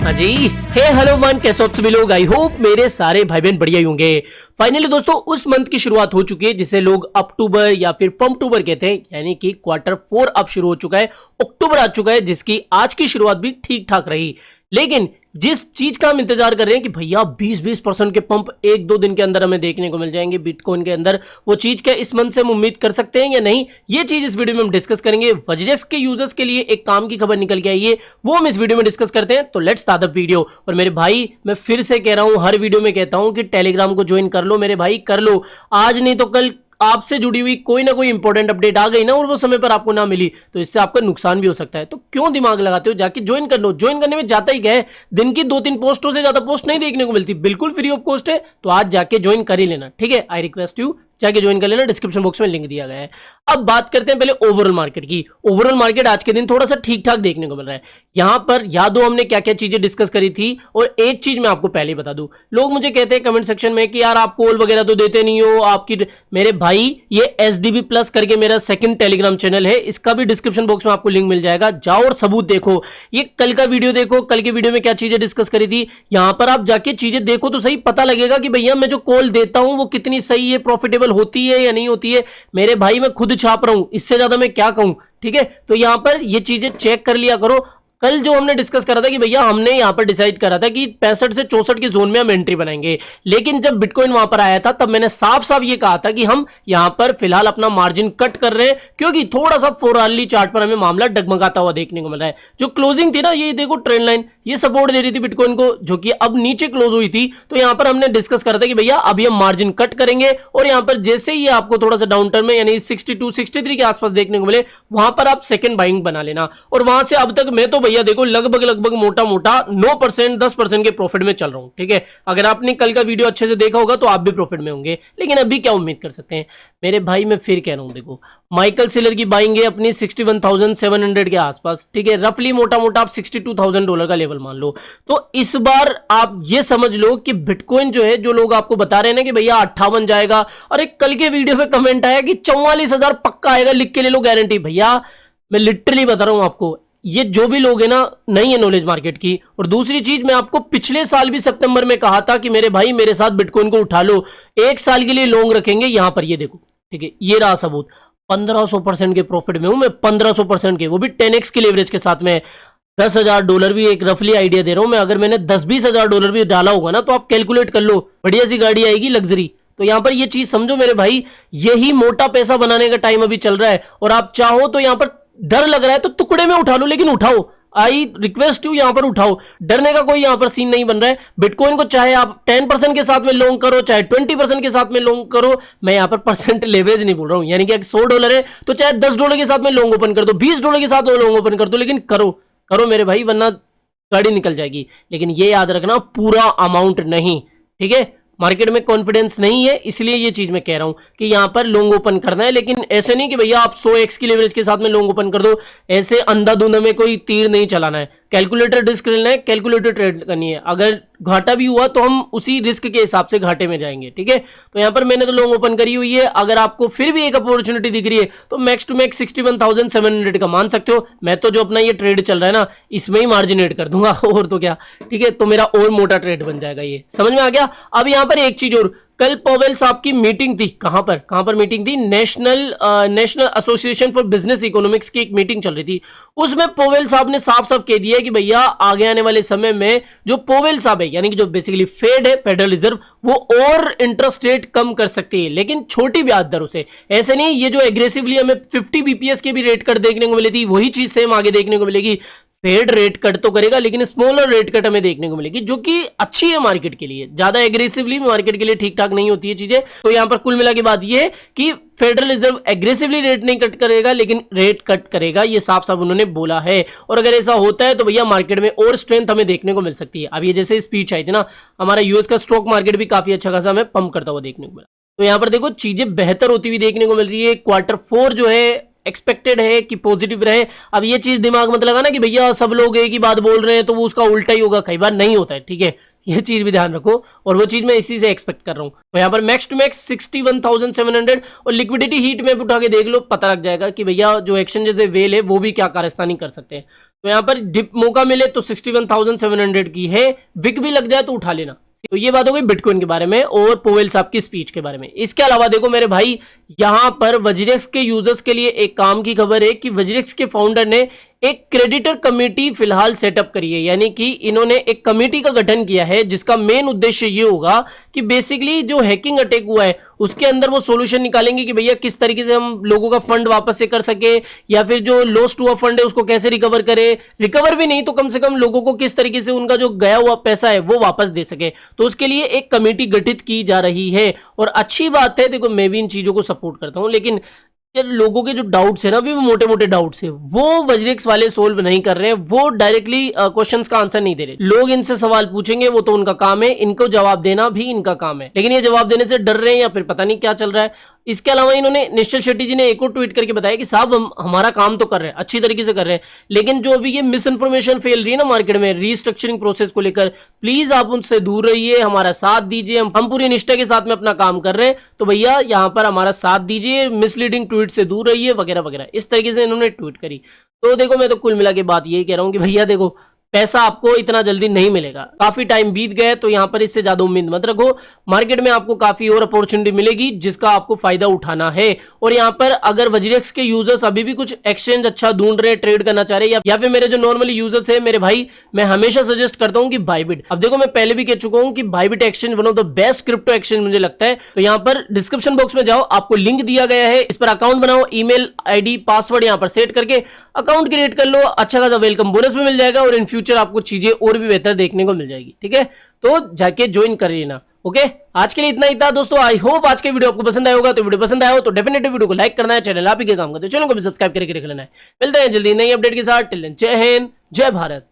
हाँ जी, हे hello one, कैसे आप सभी लोग। आई होप मेरे सारे भाई बहन बढ़िया ही होंगे। फाइनली दोस्तों उस मंथ की शुरुआत हो चुकी है जिसे लोग अक्टूबर या फिर पंक्टूबर कहते हैं, यानी कि Q4 अब शुरू हो चुका है, अक्टूबर आ चुका है, जिसकी आज की शुरुआत भी ठीक ठाक रही। लेकिन जिस चीज का हम इंतजार कर रहे हैं कि भैया 20% के पंप एक दो दिन के अंदर हमें देखने को मिल जाएंगे बिटकॉइन के अंदर, वो चीज क्या इस मंथ से हम उम्मीद कर सकते हैं या नहीं, ये चीज इस वीडियो में हम डिस्कस करेंगे। वजरेक्स के यूजर्स के लिए एक काम की खबर निकल के आई है, वो हम इस वीडियो में डिस्कस करते हैं। तो लेट्स स्टार्ट द वीडियो। और मेरे भाई, मैं फिर से कह रहा हूं, हर वीडियो में कहता हूं कि टेलीग्राम को ज्वाइन कर लो मेरे भाई, कर लो। आज नहीं तो कल आपसे जुड़ी हुई कोई ना कोई इंपॉर्टेंट अपडेट आ गई ना और वो समय पर आपको ना मिली तो इससे आपका नुकसान भी हो सकता है। तो क्यों दिमाग लगाते हो, जाके ज्वाइन कर लो। ज्वाइन करने में जाता ही क्या है, दिन की 2-3 पोस्टों से ज्यादा पोस्ट नहीं देखने को मिलती, बिल्कुल फ्री ऑफ कॉस्ट है। तो आज जाके ज्वाइन कर ही लेना, ठीक है। आई रिक्वेस्ट यू, जाके ज्वाइन कर लेना, डिस्क्रिप्शन बॉक्स में लिंक दिया गया है। अब बात करते हैं पहले ओवरऑल मार्केट की। ओवरऑल मार्केट आज के दिन थोड़ा सा ठीक ठाक देखने को मिल रहा है। यहां पर याद हो हमने क्या क्या चीजें डिस्कस करी थी, और एक चीज मैं आपको पहले बता दूं। लोग मुझे कहते हैं कमेंट सेक्शन में कि यार आप कॉल वगैरह तो देते नहीं हो आपकी। मेरे भाई, ये SDB प्लस करके मेरा सेकंड टेलीग्राम चैनल है, इसका भी डिस्क्रिप्शन बॉक्स में आपको लिंक मिल जाएगा। जाओ और सबूत देखो, ये कल का वीडियो देखो, कल के वीडियो में क्या चीजें डिस्कस करी थी। यहां पर आप जाके चीजें देखो तो सही, पता लगेगा कि भैया मैं जो कॉल देता हूं वो कितनी सही है, प्रॉफिटेबल होती है या नहीं होती है। मेरे भाई मैं खुद छाप रहा हूं, इससे ज्यादा मैं क्या कहूं, ठीक है। तो यहां पर ये चीजें चेक कर लिया करो। कल जो हमने डिस्कस करा था कि भैया हमने यहां पर डिसाइड करा था कि 65 से 64 के जोन में हम एंट्री बनाएंगे, लेकिन जब बिटकॉइन वहां पर आया था तब मैंने साफ साफ ये कहा था कि हम यहां पर फिलहाल अपना मार्जिन कट कर रहे हैं, क्योंकि थोड़ा सा 4 आवरली चार्ट पर हमें मामला डगमगाता हुआ देखने को मिल रहा है। जो क्लोजिंग थी ना, ये देखो ट्रेंड लाइन, ये सपोर्ट दे रही थी बिटकॉइन को, जो कि अब नीचे क्लोज हुई थी। तो यहां पर हमने डिस्कस करा था कि भैया अभी हम मार्जिन कट करेंगे, और यहां पर जैसे ही आपको थोड़ा सा डाउन टर्न में यानी 62 63 के आसपास देखने को मिले, वहां पर आप सेकंड बाइंग बना लेना। और वहां से अब तक मैं तो भैया देखो लगभग मोटा मोटा 9% 10% के प्रॉफिट में चल रहा हूं, ठीक है। अगर आपने कल का वीडियो अच्छे से देखा होगा तो आप भी प्रॉफिट में होंगे, लेकिन अभी क्या उम्मीद कर सकते हैं मेरे भाई। मैं फिर कह रहा हूं, देखो माइकल सेलर की बाइंग है अपनी 61,700 के आसपास, ठीक है। रफली मोटा मोटा आप $62,000 का लेवल मान लो। तो इस बार आप ये समझ लो कि बिटकॉइन जो है, जो लोग आपको बता रहे हैं ना कि भैया 58 जाएगा, और एक कल के वीडियो में कमेंट आया कि 44,000 पक्का आएगा, लिख के ले लो गारंटी। भैया मैं लिटरली बता रहा हूं आपको, ये जो भी लोग है ना, नहीं है नॉलेज मार्केट की। और दूसरी चीज, मैं आपको पिछले साल भी सितंबर में कहा था कि मेरे भाई मेरे साथ बिटकॉइन को उठा लो, 1 साल के लिए लॉन्ग रखेंगे। यहां पर ये देखो, ठीक है, ये रहा सबूत। 1500% के प्रॉफिट में हूं मैं, 1500% के, वो भी 10x की लेवरेज के साथ में। $10,000 भी एक रफली आइडिया दे रहा हूं मैं। अगर मैंने $10-20,000 भी डाला होगा ना, तो आप कैलकुलेट कर लो, बढ़िया सी गाड़ी आएगी लग्जरी। तो यहां पर ये चीज समझो मेरे भाई, यही मोटा पैसा बनाने का टाइम अभी चल रहा है। और आप चाहो तो यहां पर डर लग रहा है तो टुकड़े में उठा लो, लेकिन उठाओ। आई रिक्वेस्ट यू, यहां पर उठाओ। डरने का कोई यहां पर सीन नहीं बन रहा है। बिटकॉइन को चाहे आप 10% के साथ में लॉन्ग करो, चाहे 20% के साथ में लॉन्ग करो। मैं यहां पर परसेंट लेवरेज नहीं बोल रहा हूं, यानी कि $100 है तो चाहे $10 के साथ में लॉन्ग ओपन कर दो, $20 के साथ में लॉन्ग ओपन कर दो, लेकिन करो करो मेरे भाई, वरना गाड़ी निकल जाएगी। लेकिन ये याद रखना, पूरा अमाउंट नहीं, ठीक है। मार्केट में कॉन्फिडेंस नहीं है, इसलिए ये चीज मैं कह रहा हूं कि यहां पर लॉन्ग ओपन करना है। लेकिन ऐसे नहीं कि भैया आप 100x की लेवरेज के साथ में लॉन्ग ओपन कर दो, ऐसे अंधाधुंध में कोई तीर नहीं चलाना है। कैलकुलेटर रिस्क लेना है, कैलकुलेटर ट्रेड करनी है। अगर घाटा भी हुआ तो हम उसी रिस्क के हिसाब से घाटे में जाएंगे, ठीक है। तो यहां पर मैंने तो लॉन्ग ओपन करी हुई है। अगर आपको फिर भी एक अपॉर्चुनिटी दिख रही है तो मैक्स टू मैक्स 61,700 का मान सकते हो। मैं तो जो अपना ये ट्रेड चल रहा है ना, इसमें ही मार्जिन एड कर दूंगा और तो क्या, ठीक है। तो मेरा और मोटा ट्रेड बन जाएगा, ये समझ में आ गया। अब यहां पर एक चीज और, कल पॉवेल साहब की मीटिंग थी। कहां पर मीटिंग थी? National association for business economics की एक मीटिंग चल रही थी। उसमें पॉवेल साहब ने साफ साफ कह दिया है कि भैया आगे आने वाले समय में जो पॉवेल साहब है, यानी कि जो बेसिकली फेड है, फेडरल रिजर्व, वो और इंटरेस्ट रेट कम कर सकती है, लेकिन छोटी ब्याज दरों से। ऐसे नहीं, ये जो एग्रेसिवली हमें 50 BPS के भी रेट कट देखने को मिली थी, वही चीज सेम आगे देखने को मिलेगी। फेड रेट कट तो करेगा, लेकिन स्मॉलर रेट कट हमें देखने को मिलेगी, जो कि अच्छी है मार्केट के लिए। ज्यादा एग्रेसिवली मार्केट के लिए ठीक ठाक नहीं होती है चीजें। तो यहां पर कुल मिला के बात ये है कि फेडरल रिजर्व एग्रेसिवली रेट नहीं कट करेगा, लेकिन रेट कट करेगा, ये साफ साफ उन्होंने बोला है। और अगर ऐसा होता है तो भैया मार्केट में और स्ट्रेंथ हमें देखने को मिल सकती है। अब ये जैसे स्पीच आई थी ना, हमारा यूएस का स्टॉक मार्केट भी काफी अच्छा खासा हमें पंप करता हुआ देखने को मिला। तो यहां पर देखो चीजें बेहतर होती हुई देखने को मिल रही है। Q4 जो है एक्सपेक्टेड है कि पॉजिटिव रहे। अब ये चीज दिमाग मत लगाना कि भैया सब लोग एक ही बात बोल रहे हैं तो वो उसका उल्टा ही होगा, कई बार नहीं होता है, ठीक है। ये चीज भी ध्यान रखो, और वो चीज मैं इसी से एक्सपेक्ट कर रहा हूँ। तो यहाँ पर मैक्स टू मैक्स 61,700 और लिक्विडिटी हीट मैप उठा के देख लो, पता लग जाएगा कि भैया जो एक्सचेंजेस है वेल है वो भी क्या कारस्तानी कर सकते हैं। तो यहाँ पर डिप मौका मिले तो 61,700 की है, विक भी लग जाए तो उठा लेना। तो ये बात हो गई बिटकॉइन के बारे में और पोवेल साहब की स्पीच के बारे में। इसके अलावा देखो मेरे भाई, यहां पर वज्रेक्स के यूजर्स के लिए एक काम की खबर है कि वज्रेक्स के फाउंडर ने एक क्रेडिटर कमेटी फिलहाल सेटअप करी है, यानी कि इन्होंने एक कमेटी का गठन किया है जिसका मेन उद्देश्य ये होगा कि बेसिकली जो हैकिंग अटैक हुआ है उसके अंदर वो सॉल्यूशन निकालेंगे कि भैया किस तरीके से हम लोगों का फंड वापस से कर सके, या फिर जो लॉस्ट हुआ फंड है उसको कैसे रिकवर करे, रिकवर भी नहीं तो कम से कम लोगों को किस तरीके से उनका जो गया हुआ पैसा है वो वापस दे सके। तो उसके लिए एक कमेटी गठित की जा रही है और अच्छी बात है। देखो मैं भी इन चीजों को सपोर्ट करता हूं, लेकिन यार लोगों के जो डाउट्स है ना, अभी मोटे मोटे डाउट्स है वो वज्रेक्स वाले सोल्व नहीं कर रहे हैं, वो डायरेक्टली क्वेश्चंस का आंसर नहीं दे रहे। लोग इनसे सवाल पूछेंगे वो तो उनका काम है, इनको जवाब देना भी इनका काम है, लेकिन ये जवाब देने से डर रहे हैं या फिर पता नहीं क्या चल रहा है। इसके अलावा इन्होंने निश्चल शेट्टी जी ने एक और ट्वीट करके बताया कि साहब हम हमारा काम तो कर रहे हैं, अच्छी तरीके से कर रहे हैं, लेकिन जो अभी ये मिस इन्फॉर्मेशन फैल रही है ना मार्केट में रीस्ट्रक्चरिंग प्रोसेस को लेकर, प्लीज आप उनसे दूर रहिए, हमारा साथ दीजिए। हम पूरी निष्ठा के साथ में अपना काम कर रहे हैं, तो भैया यहाँ पर हमारा साथ दीजिए, मिसलीडिंग ट्वीट से दूर रहिए वगैरह वगैरह, इस तरीके से इन्होंने ट्वीट करी। तो देखो मैं तो कुल मिला के बात यही कह रहा हूँ कि भैया देखो पैसा आपको इतना जल्दी नहीं मिलेगा, काफी टाइम बीत गए, तो यहां पर इससे ज्यादा उम्मीद मत रखो। मार्केट में आपको काफी और अपॉर्चुनिटी मिलेगी जिसका आपको फायदा उठाना है। और यहां पर अगर वज्रेक्स के यूजर्स अभी भी कुछ एक्सचेंज अच्छा ढूंढ रहे हैं, ट्रेड करना चाह रहे हैं, या फिर मेरे जो नॉर्मली यूजर्स है मेरे भाई, मैं हमेशा सजेस्ट करता हूं कि बाइबिट। अब देखो मैं पहले भी कह चुका हूं कि Bybit exchange one of the best crypto exchange मुझे लगता है। तो यहां पर डिस्क्रिप्शन बॉक्स में जाओ, आपको लिंक दिया गया है, इस पर अकाउंट बनाओ, ईमेल आईडी पासवर्ड यहां पर सेट करके अकाउंट क्रिएट कर लो, अच्छा खासा वेलकम बोनस भी मिल जाएगा और इन फ्यूचर आपको चीजें और भी बेहतर देखने को मिल जाएगी। ठीक है, तो जाके ज्वाइन कर लेना। ओके, आज के लिए इतना ही था दोस्तों। आई होप आज के वीडियो आपको पसंद आया होगा। तो वीडियो पसंद आया हो तो डेफिनेटली वीडियो को लाइक करना है, चैनल आप ही के काम करते चैनल को भी सब्सक्राइब करके रख लेना है। मिलते हैं जल्दी नई अपडेट के साथ। टिल देन जय हिंद, जय भारत।